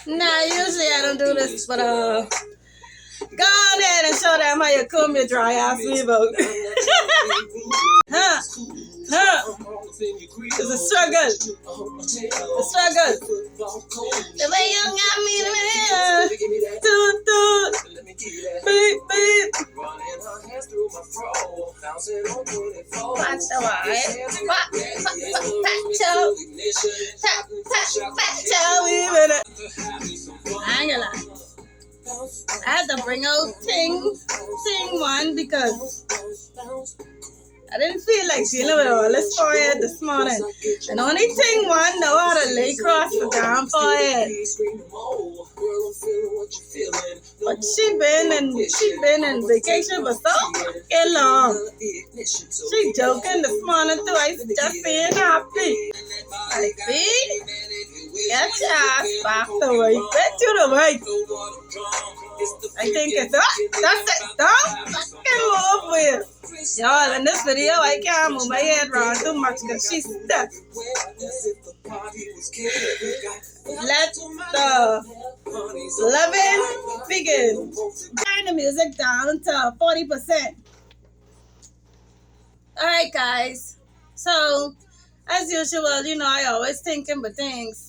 Nah, usually I don't do this, but go on ahead and show them how you comb your dry ass weave out. Huh? Huh? It's a struggle. A struggle. The way you got me, toot toot, beep beep. Watch the wire. I ain't gonna lie. I had to bring out Ting one because I didn't feel like dealing with all this forehead this morning. And only Ting one know how to lay across the damn forehead. But she been in vacation for so fucking long. She joking this morning too. I just being happy. Like, see? Get your ass back the way. Get to the way. I think it's that's it. Don't fucking move with. Y'all, in this video, I can't move my head around too much because she's stuck. Let the loving begin. Turn the music down to 40%. Alright, guys. So, as usual, you know, I always thinking about things.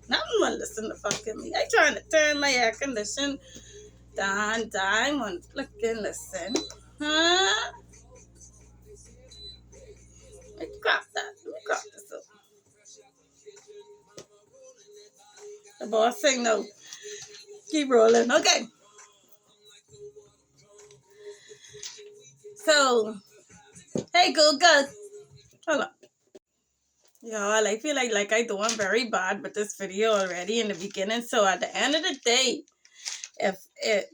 Not one listen to fucking me. I trying to turn my air condition down. One fucking listen. Huh? Let me crop that. Let me crop this up. The boss saying no. Keep rolling. Okay. So, hey Google. Hold on. Y'all, I feel like I doing very bad with this video already in the beginning. So at the end of the day, if it,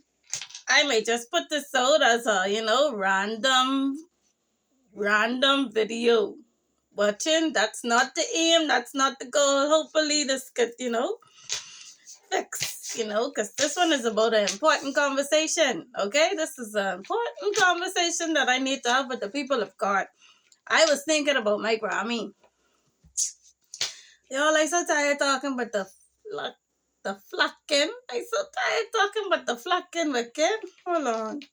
I may just put this out as a, you know, random video watching. That's not the aim. That's not the goal. Hopefully this could, you know, fix, you know, because this one is about an important conversation. Okay, this is an important conversation that I need to have with the people of God. I was thinking about my Grammy. Y'all, I so tired talking about the flacking. I so tired talking about the flacking wicked. Hold on.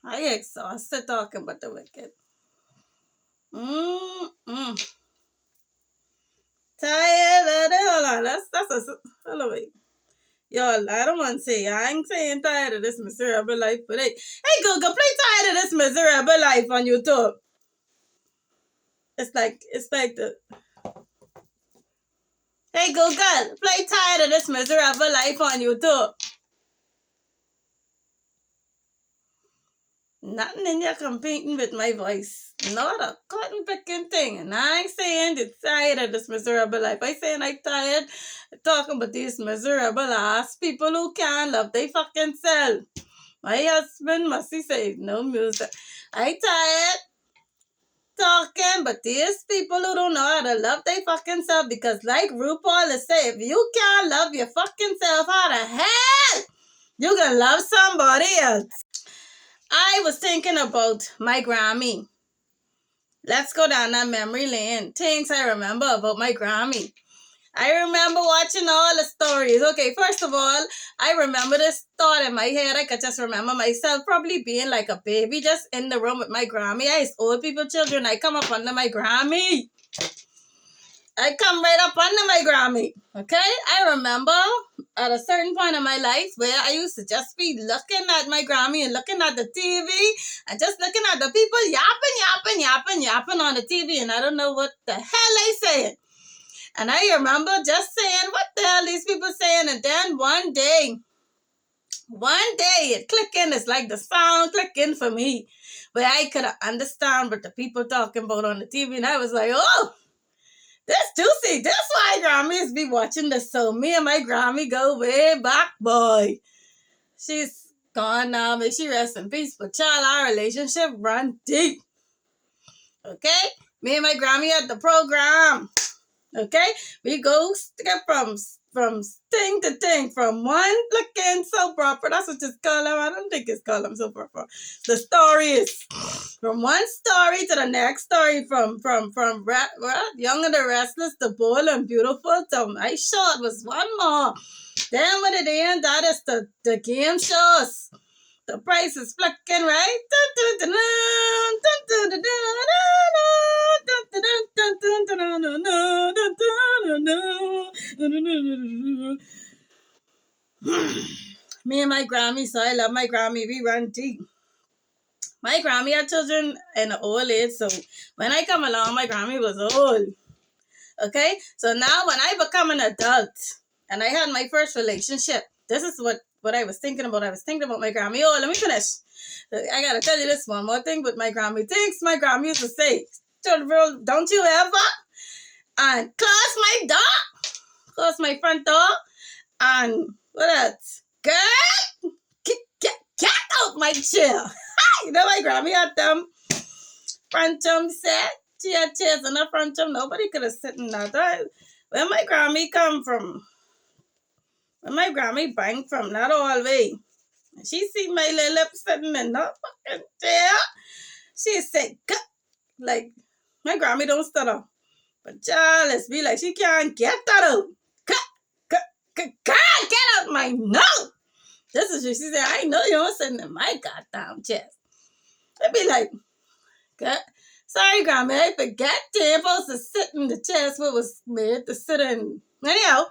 I exhausted talking about the wicked. Tired of it. Hold on. Hold on, wait. Y'all, I don't want to say, I ain't saying tired of this miserable life, but hey, Google, play tired of this miserable life on YouTube. It's like the, hey Google, play tired of this miserable life on YouTube. Nothing in there competing with my voice. Not a cotton picking thing. And I ain't saying you're tired of this miserable life. I saying I'm tired of talking about these miserable ass people who can't love they fucking self. My husband must say no music. I tired talking, but these people who don't know how to love their fucking self, because like RuPaul is saying, if you can't love your fucking self, how the hell you gonna love somebody else? I was thinking about my Grammy. Let's go down that memory lane. Things I remember about my Grammy. I remember watching all the stories. Okay, first of all, I remember this thought in my head. I could just remember myself probably being like a baby just in the room with my Grammy. I used old people children. I come up under my Grammy. I come right up under my Grammy. Okay? I remember at a certain point in my life where I used to just be looking at my Grammy and looking at the TV and just looking at the people yapping on the TV, and I don't know what the hell they saying. And I remember just saying, what the hell these people saying? And then one day it clicking. It's like the sound clicking for me, where I could understand what the people talking about on the TV. And I was like, oh, that's juicy. That's why Grammys be watching this. So me and my Grammy go way back, boy. She's gone now. May she rest in peace. But child, our relationship run deep. Okay? Me and my Grammy at the program. Okay? We go skip from thing to thing, from one looking soap opera. That's what it's called. I don't think it's called soap opera. The story is from one story to the next story, Young and the Restless to Bold and Beautiful to My Short was one more. Then when it end, that is the game shows. The price is flicking right. Me and my Grammy, so I love my Grammy. We run deep. My Grammy had children in the old age, so when I come along, my Grammy was old. Okay? So now when I become an adult and I had my first relationship, this is what I was thinking about. I was thinking about my Grammy. Oh, let me finish. I gotta tell you this one more thing with my Grammy. Things my Grammy used to say, children, don't you ever and close my front door, and what else? Girl, get out my chair. You know my Grammy had them front room set. She had chairs in the front room. Nobody could have sit in that. Where my Grammy come from? Where my Grammy bang from? Not all way. She see my little lip sitting in the fucking chair. She said, like, my Grammy don't stutter. But child, let's be like, she can't get that out. Can't get out my nose. This is what she said. I know you don't sitting in my goddamn chest. I'd be like, sorry, Grandma, I forget you're supposed to sit in the chest what was made to sit in. Anyhow,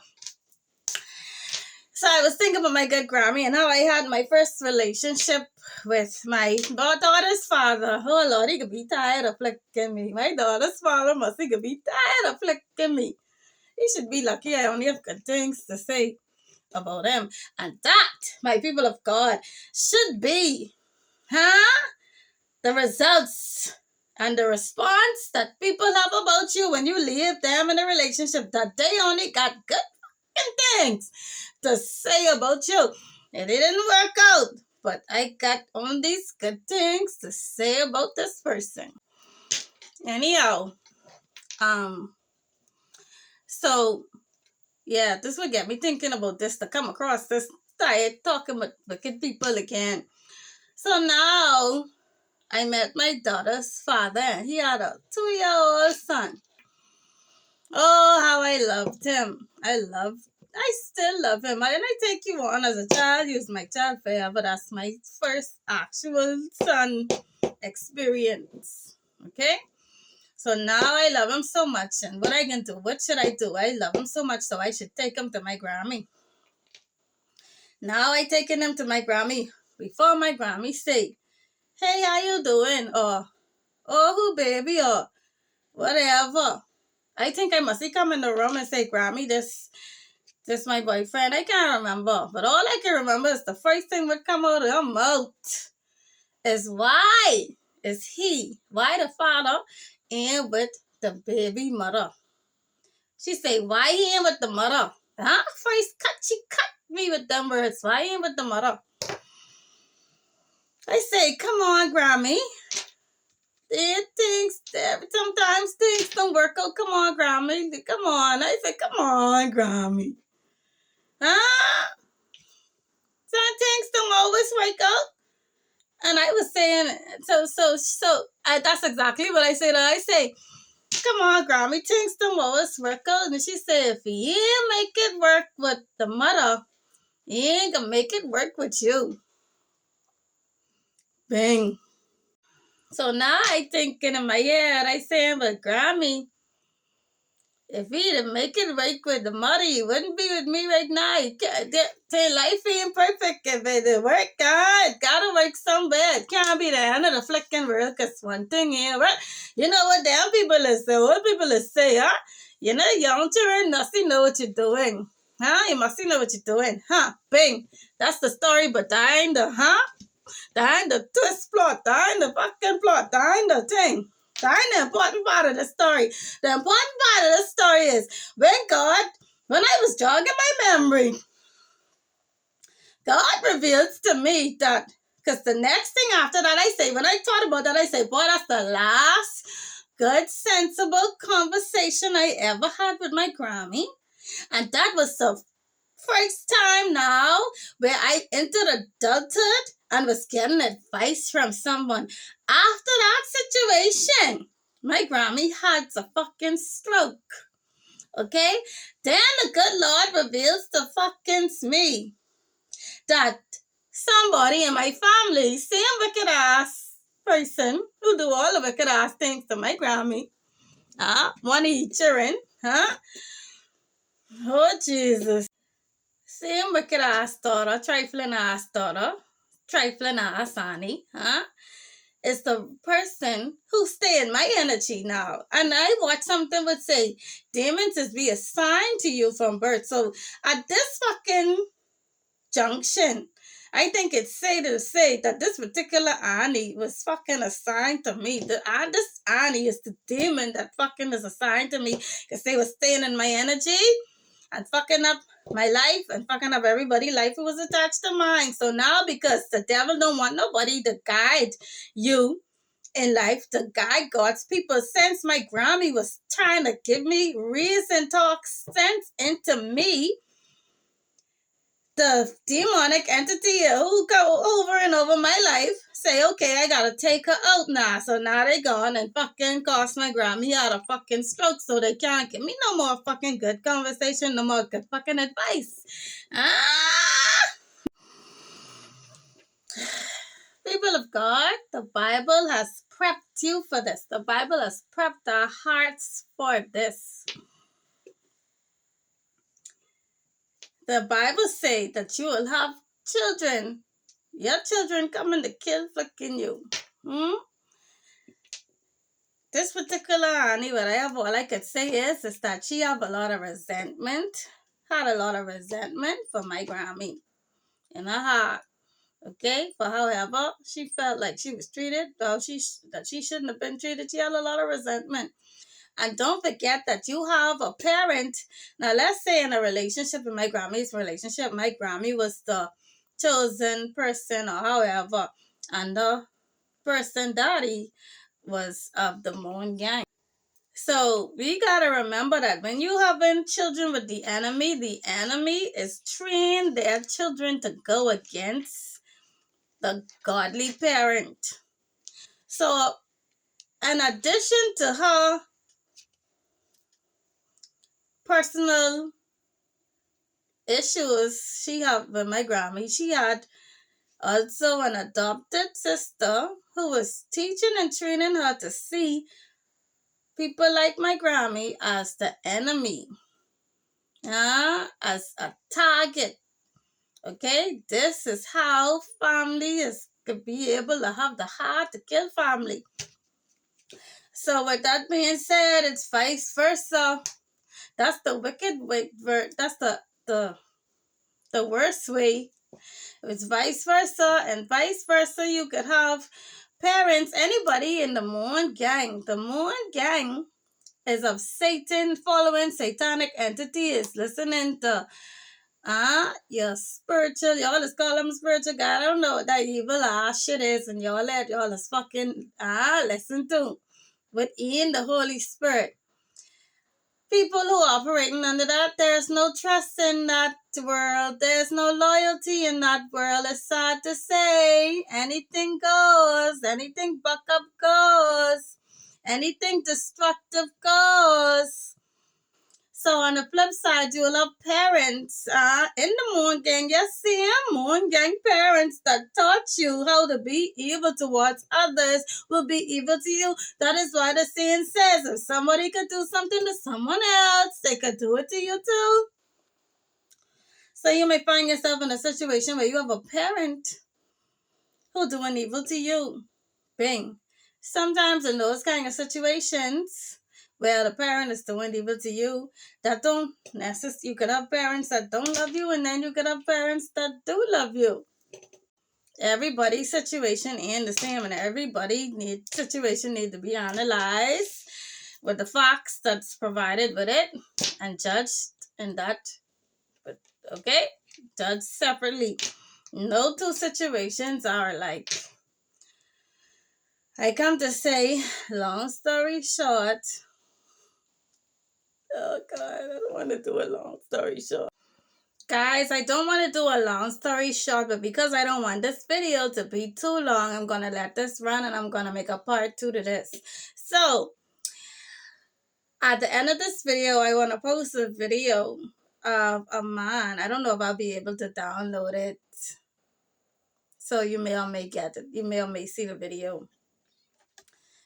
so I was thinking about my good Grammy and how I had my first relationship with my daughter's father. Oh, Lord, he could be tired of flicking me. My daughter's father he could be tired of flicking me. He should be lucky I only have good things to say about him. And that, my people of God, should be, the results and the response that people have about you when you leave them in a relationship, that they only got good things to say about you. It didn't work out, but I got all these good things to say about this person. Anyhow, so yeah, this would get me thinking about this, to come across this, start talking with wicked people again. So now I met my daughter's father. He had a 2-year-old son. Oh, how I loved him. I still love him. And I take you on as a child. He was my child forever. That's my first actual son experience. Okay? So now I love him so much. And what I can do? What should I do? I love him so much, so I should take him to my Grammy. Now I taking him to my Grammy. Before my Grammy say, hey, how you doing? Or, oh, who baby? Or whatever. I think I must come in the room and say, Grammy, this my boyfriend. I can't remember. But all I can remember is the first thing would come out of her mouth is why is he, why the father ain't with the baby mother. She say, why he ain't with the mother? First she cut me with them words. Why he ain't with the mother? I say, come on, Grammy. Sometimes things don't work out. Come on, Grammy. Come on. I said, come on, Grammy. Some things don't always work out. And I was saying, that's exactly what I said. I say, come on, Grammy, things don't always work out. And she said, if you ain't make it work with the mother, you ain't gonna make it work with you. Bang. So now I thinking in my head, I saying, but Grammy, if he didn't make it right with the mother, he wouldn't be with me right now. Life ain't perfect if it didn't work. It gotta work somewhere. It can't be the end of the flicking world, because one thing ain't right. You know what damn people is say? What people is say, You know, young children must know what you're doing. You must know what you're doing. Bing. That's the story behind behind the twist plot, behind the fucking plot, behind the thing. The important part of the story. The important part of the story is when I was jogging my memory, God reveals to me that, because the next thing after that I say, when I thought about that, I say, boy, that's the last good, sensible conversation I ever had with my Grammy. And that was the first time now where I entered adulthood and was getting advice from someone. After that situation, my Grammy had a fucking stroke. Okay? Then the good Lord reveals to fucking me that somebody in my family, same wicked ass person who do all the wicked ass things to my Grammy, one of each children, oh Jesus. Same wicked ass daughter, trifling ass Annie, is the person who stay in my energy now. And I watch something would say, demons is be assigned to you from birth. So at this fucking junction, I think it's safe to say that this particular Annie was fucking assigned to me. This Annie is the demon that fucking is assigned to me because they were staying in my energy and fucking up my life and fucking up everybody's life who was attached to mine. So now, because the devil don't want nobody to guide you in life, to guide God's people, since my Grammy was trying to give me reason, talk sense into me, the demonic entity who go over and over my life say, okay, I gotta take her out now. So now they gone and fucking cost my Grammy out a fucking stroke, so they can't give me no more fucking good conversation, no more good fucking advice. People of God, the Bible has prepped you for this. The Bible has prepped our hearts for this. The Bible say that you will have children. Your children coming to kill fucking you. This particular Annie, all I could say is that she have a lot of resentment. Had a lot of resentment for my Grammy in her heart. Okay? For however she felt like she was treated, that she shouldn't have been treated. She had a lot of resentment. And don't forget that you have a parent. Now, let's say in a relationship, in my Grammy's relationship, my Grammy was the chosen person or however, and the person daddy was of the Moon Gang. So we gotta remember that when you having children with the enemy is trained their children to go against the godly parent. So in addition to her personal issues she had with my Grammy, she had also an adopted sister who was teaching and training her to see people like my Grammy as the enemy, as a target. Okay, this is how family could be able to have the heart to kill family. So with that being said, it's vice versa. That's the wicked way. That's the worst way. It's vice versa, and vice versa. You could have parents, anybody in the Moon Gang. The Moon Gang is of Satan, following satanic entity, is listening to your spiritual, y'all just call them spiritual guy. I don't know what that evil shit is, and y'all is fucking listen to within the Holy Spirit. People who are operating under that, there's no trust in that world. There's no loyalty in that world. It's sad to say. Anything goes. Anything buck up goes. Anything destructive goes. So on the flip side, you will have parents in the Moon Gang. Yes, see, Moon Gang parents that taught you how to be evil towards others will be evil to you. That is why the saying says, if somebody could do something to someone else, they could do it to you too. So you may find yourself in a situation where you have a parent who doing evil to you. Bing. Sometimes in those kind of situations where the parent is doing evil to you, that don't necessarily, you could have parents that don't love you, and then you could have parents that do love you. Everybody's situation ain't the same, and situation need to be analyzed with the facts that's provided with it and judged in that. Okay? Judged separately. No two situations are like I come to say, long story short, oh God, I don't want to do a long story short. Guys, I don't want to do a long story short, but because I don't want this video to be too long, I'm going to let this run and I'm going to make a part 2 to this. So, at the end of this video, I want to post a video of a man. I don't know if I'll be able to download it. So you may or may get it. You may or may see the video.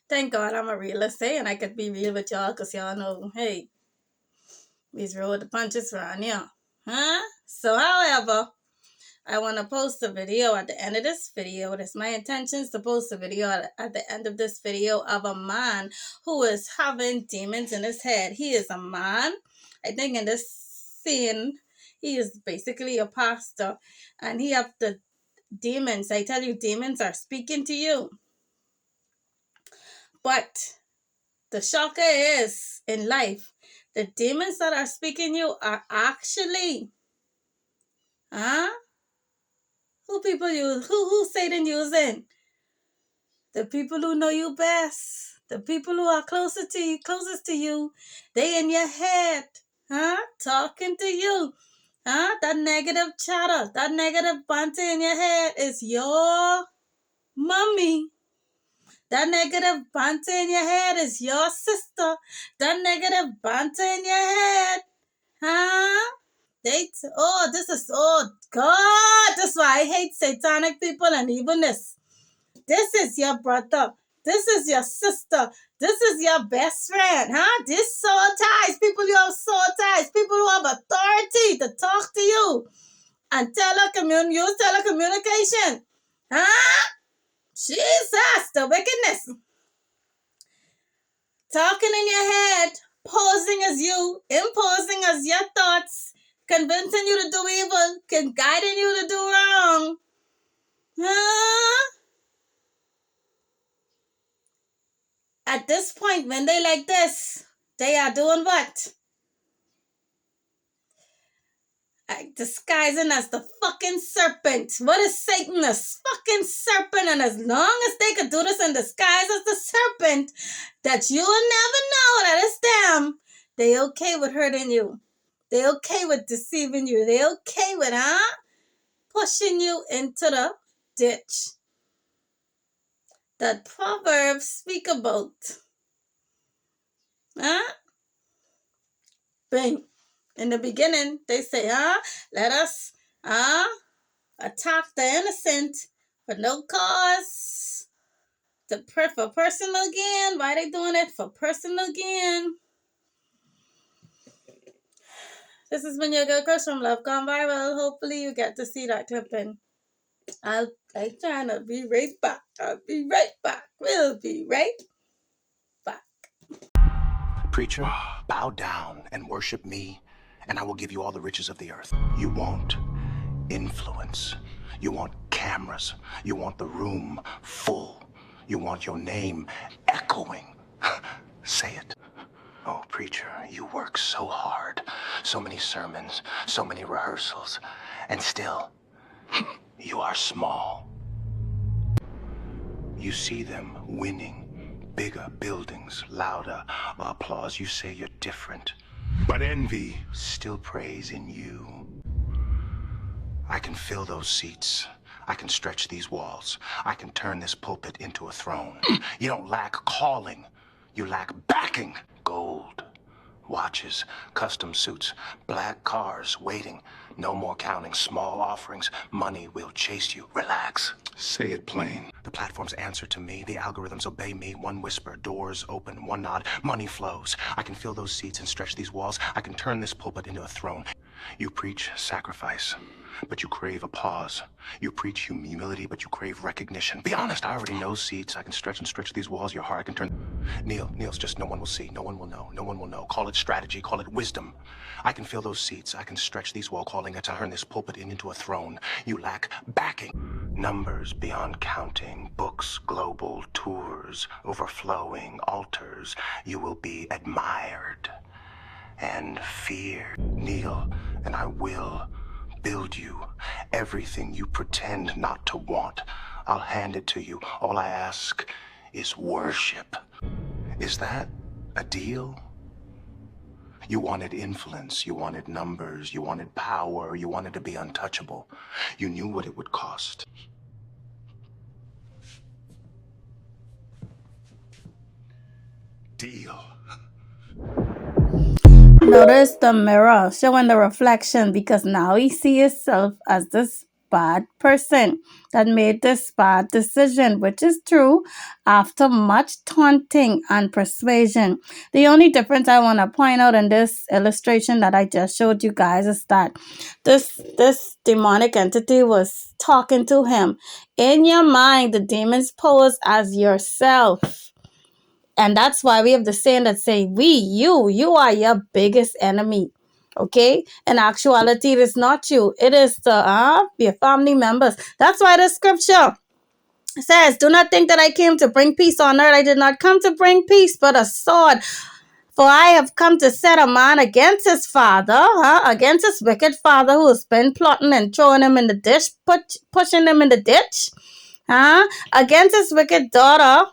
Thank God I'm a realist, and I could be real with y'all because y'all know, hey, these roll the punches around here. Huh? So, however, I want to post a video at the end of this video. That's my intentions to post a video at the end of this video of a man who is having demons in his head. He is a man. I think in this scene, he is basically a pastor. And he have the demons. I tell you, demons are speaking to you. But the shocker is, in life, the demons that are speaking you are actually, who people use? Who Satan using? The people who know you best. The people who are closest to you. They in your head. Talking to you. That negative chatter, that negative banter in your head is your mommy. That negative banter in your head is your sister. That negative banter in your head. Oh God, that's why I hate satanic people and evilness. This is your brother. This is your sister. This is your best friend. This soul ties. People you have soul ties. People who have authority to talk to you and use telecommunication. Jesus, the wickedness. Talking in your head, posing as you, imposing as your thoughts, convincing you to do evil, guiding you to do wrong. At this point, when they like this, they are doing what? Disguising as the fucking serpent. What is Satan? A fucking serpent. And as long as they could do this in disguise as the serpent, that you will never know that it's them, they okay with hurting you. They okay with deceiving you. They okay with, pushing you into the ditch that Proverbs speak about. Bing. In the beginning, they say, let us, attack the innocent for no cause. For personal gain. Why are they doing it? For personal gain. This is when your girl Crush from Love Gone Viral. Hopefully you get to see that clipping. I'm trying to be right back. I'll be right back. We'll be right back. Preacher, bow down and worship me, and I will give you all the riches of the earth. You want influence. You want cameras. You want the room full. You want your name echoing. Say it. Oh, preacher, you work so hard. So many sermons, so many rehearsals, and still, you are small. You see them winning, bigger buildings, louder applause. You say you're different, but envy still prays in you. I can fill those seats. I can stretch these walls. I can turn this pulpit into a throne. You don't lack calling. You lack backing. Gold, watches, custom suits, black cars waiting. No more counting small offerings. Money will chase you. Relax. Say it plain. The platforms answer to me. The algorithms obey me. One whisper, doors open, one nod, money flows. I can fill those seats and stretch these walls. I can turn this pulpit into a throne. You preach sacrifice, but you crave applause. You preach humility, but you crave recognition. Be honest, I already know seats. I can stretch and stretch these walls. Your heart, I can turn. Neil's just no one will see. No one will know. No one will know. Call it strategy. Call it wisdom. I can fill those seats. I can stretch these walls, calling it to turn this pulpit into a throne. You lack backing. Numbers beyond counting. Books, global tours, overflowing altars. You will be admired and feared. Kneel, and I will build you. Everything you pretend not to want, I'll hand it to you. All I ask is worship. Is that a deal? You wanted influence, you wanted numbers, you wanted power, you wanted to be untouchable. You knew what it would cost. Deal. Notice the mirror showing the reflection because now he sees himself as this bad person that made this bad decision, which is true after much taunting and persuasion. The only difference I want to point out in this illustration that I just showed you guys is that this demonic entity was talking to him. In your mind, the demons pose as yourself. And that's why we have the saying that say, you are your biggest enemy. Okay? In actuality, it is not you. It is your family members. That's why the scripture says, do not think that I came to bring peace on earth. I did not come to bring peace, but a sword. For I have come to set a man against his father, against his wicked father who has been plotting and throwing him in the ditch, pushing him in the ditch, against his wicked daughter,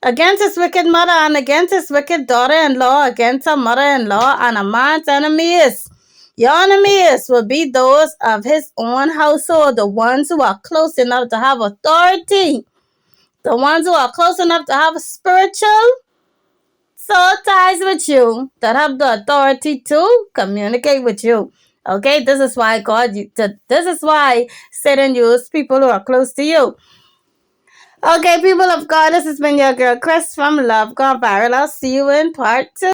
against his wicked mother, and against his wicked daughter-in-law, against her mother-in-law, and a man's enemies. Your enemies will be those of his own household, the ones who are close enough to have authority, the ones who are close enough to have spiritual soul ties with you, that have the authority to communicate with you. Okay, this is why this is why Satan used people who are close to you. Okay, people of God, this has been your girl Chris from Love Gone Viral. I'll see you in part 2.